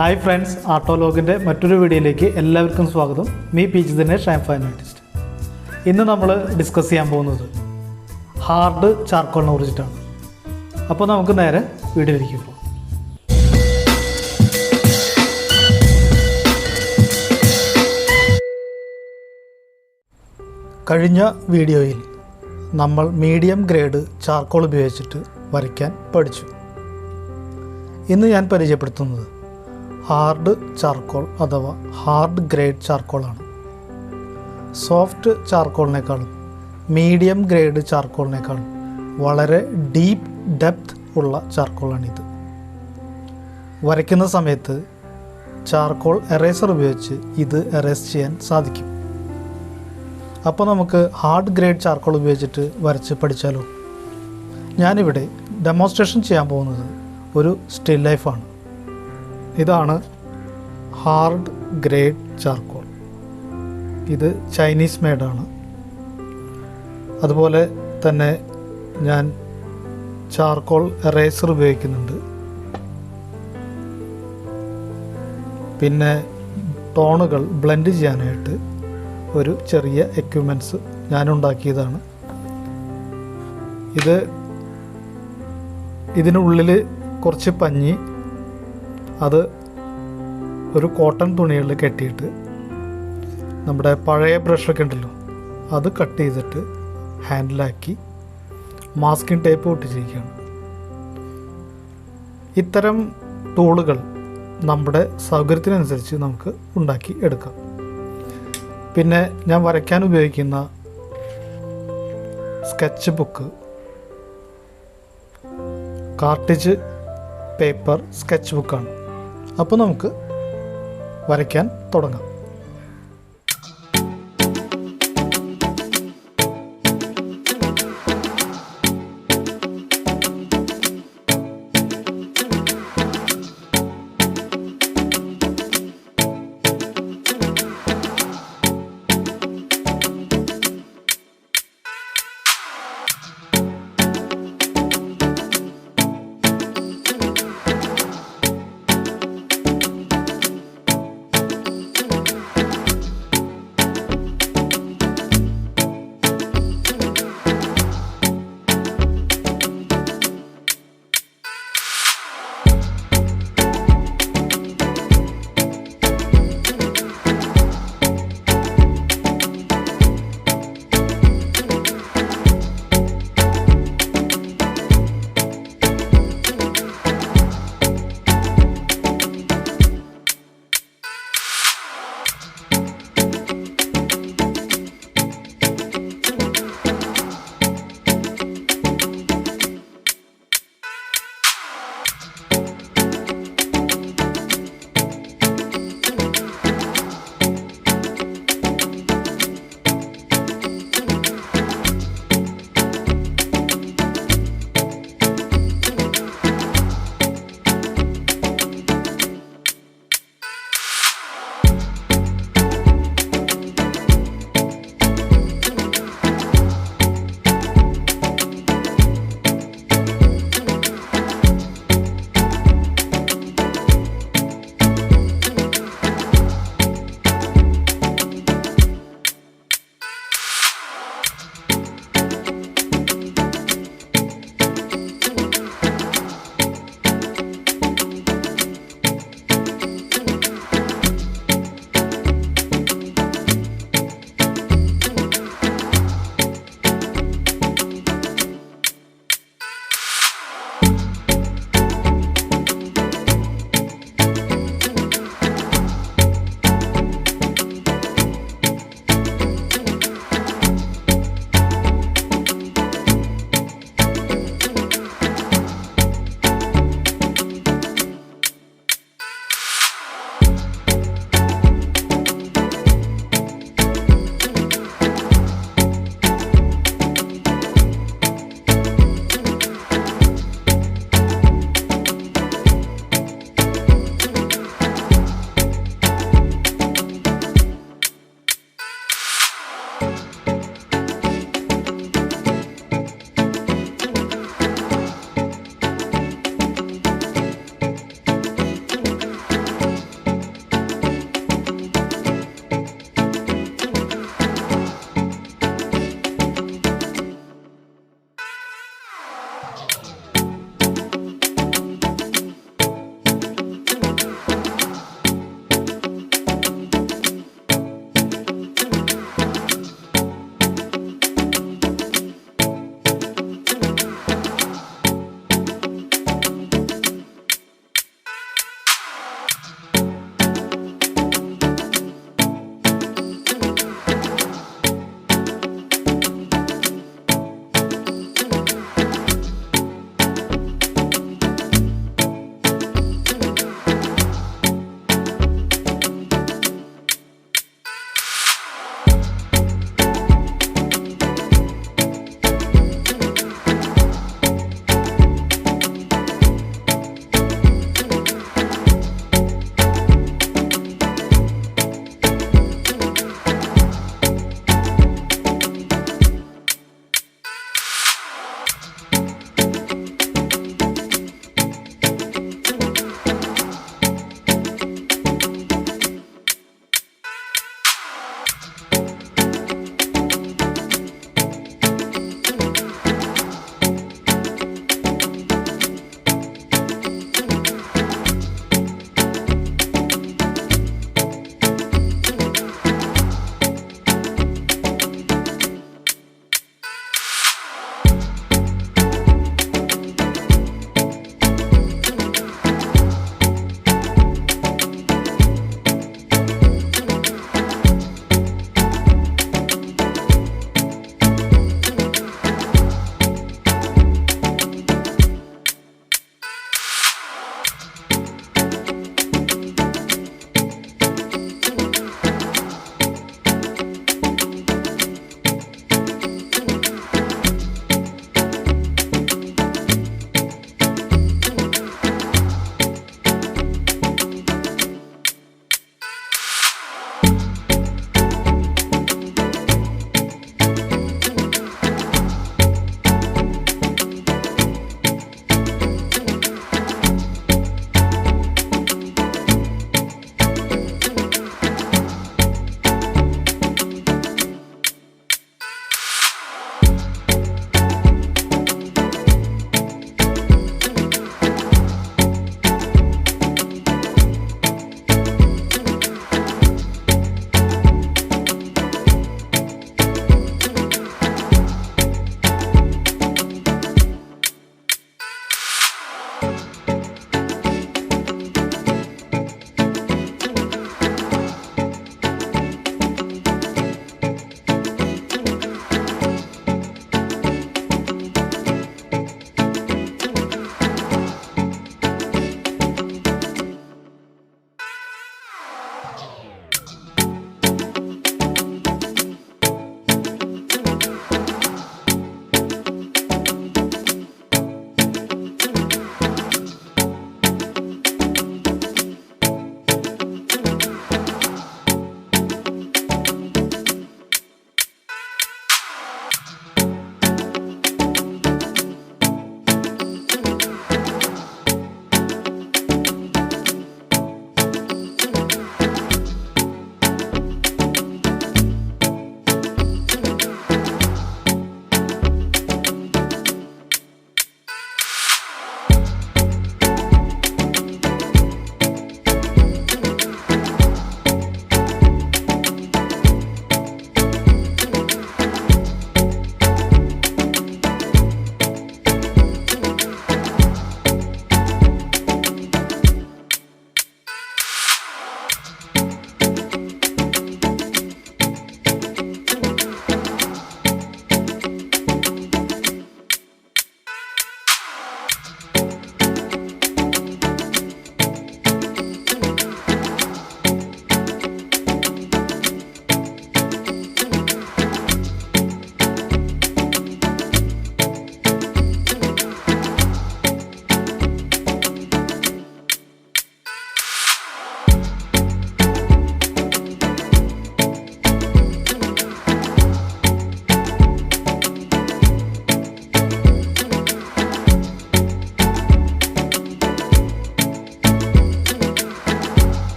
Hi friends, ആർട്ടോലോഗിൻ്റെ മറ്റൊരു വീഡിയോയിലേക്ക് എല്ലാവർക്കും സ്വാഗതം. Me Dinesh, I am fine artist. ഇന്ന് നമ്മൾ ഡിസ്കസ് ചെയ്യാൻ പോകുന്നത് ഹാർഡ് ചാർക്കോളിനെ കുറിച്ചിട്ടാണ്. അപ്പോൾ നമുക്ക് നേരെ വീഡിയോയിലേക്ക് പോകാം. കഴിഞ്ഞ വീഡിയോയിൽ നമ്മൾ മീഡിയം ഗ്രേഡ് ചാർക്കോൾ ഉപയോഗിച്ചിട്ട് വരയ്ക്കാൻ പഠിച്ചു. ഇന്ന് ഞാൻ പരിചയപ്പെടുത്തുന്നത് ഹാർഡ് ചാർക്കോൾ അഥവാ ഹാർഡ് ഗ്രേഡ് ചാർക്കോളാണ്. സോഫ്റ്റ് ചാർക്കോളിനേക്കാളും മീഡിയം ഗ്രേഡ് ചാർക്കോളിനേക്കാളും വളരെ ഡീപ്പ് ഡെപ്ത് ഉള്ള ചാർക്കോളാണിത്. വരയ്ക്കുന്ന സമയത്ത് ചാർക്കോൾ എറേസർ ഉപയോഗിച്ച് ഇത് എറേസ് ചെയ്യാൻ സാധിക്കും. അപ്പോൾ നമുക്ക് ഹാർഡ് ഗ്രേഡ് ചാർക്കോൾ ഉപയോഗിച്ചിട്ട് വരച്ച് പഠിച്ചാലോ? ഞാനിവിടെ ഡെമോൺസ്ട്രേഷൻ ചെയ്യാൻ പോകുന്നത് ഒരു സ്റ്റിൽ ലൈഫാണ്. ഇതാണ് ഹാർഡ് ഗ്രേഡ് ചാർക്കോൾ. ഇത് ചൈനീസ് മെയ്ഡാണ്. അതുപോലെ തന്നെ ഞാൻ ചാർക്കോൾ എറേസർ ഉപയോഗിക്കുന്നുണ്ട്. പിന്നെ ടോണുകൾ ബ്ലെൻഡ് ചെയ്യാനായിട്ട് ഒരു ചെറിയ എക്യുപ്മെൻറ്റ്സ് ഞാനുണ്ടാക്കിയതാണ്. ഇതിനുള്ളിൽ കുറച്ച് പഞ്ഞി, അത് ഒരു കോട്ടൺ തുണികളിൽ കെട്ടിയിട്ട് നമ്മുടെ പഴയ ബ്രഷൊക്കെ ഉണ്ടല്ലോ അത് കട്ട് ചെയ്തിട്ട് ഹാൻഡിലാക്കി മാസ്കിംഗ് ടേപ്പ് ഒട്ടിച്ചിരിക്കുകയാണ്. ഇത്തരം ടൂളുകൾ നമ്മുടെ സൗകര്യത്തിനനുസരിച്ച് നമുക്ക് ഉണ്ടാക്കി എടുക്കാം. പിന്നെ ഞാൻ വരയ്ക്കാൻ ഉപയോഗിക്കുന്ന sketch book, cartage paper sketch ബുക്കാണ്. അപ്പോൾ നമുക്ക് വരയ്ക്കാൻ തുടങ്ങാം.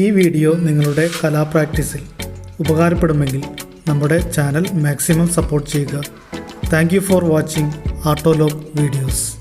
ഈ വീഡിയോ നിങ്ങളുടെ കലാ പ്രാക്ടീസിൽ ഉപകാരപ്പെടുമെങ്കിൽ നമ്മുടെ ചാനൽ മാക്സിമം സപ്പോർട്ട് ചെയ്യുക. Thank you for watching Artolog videos.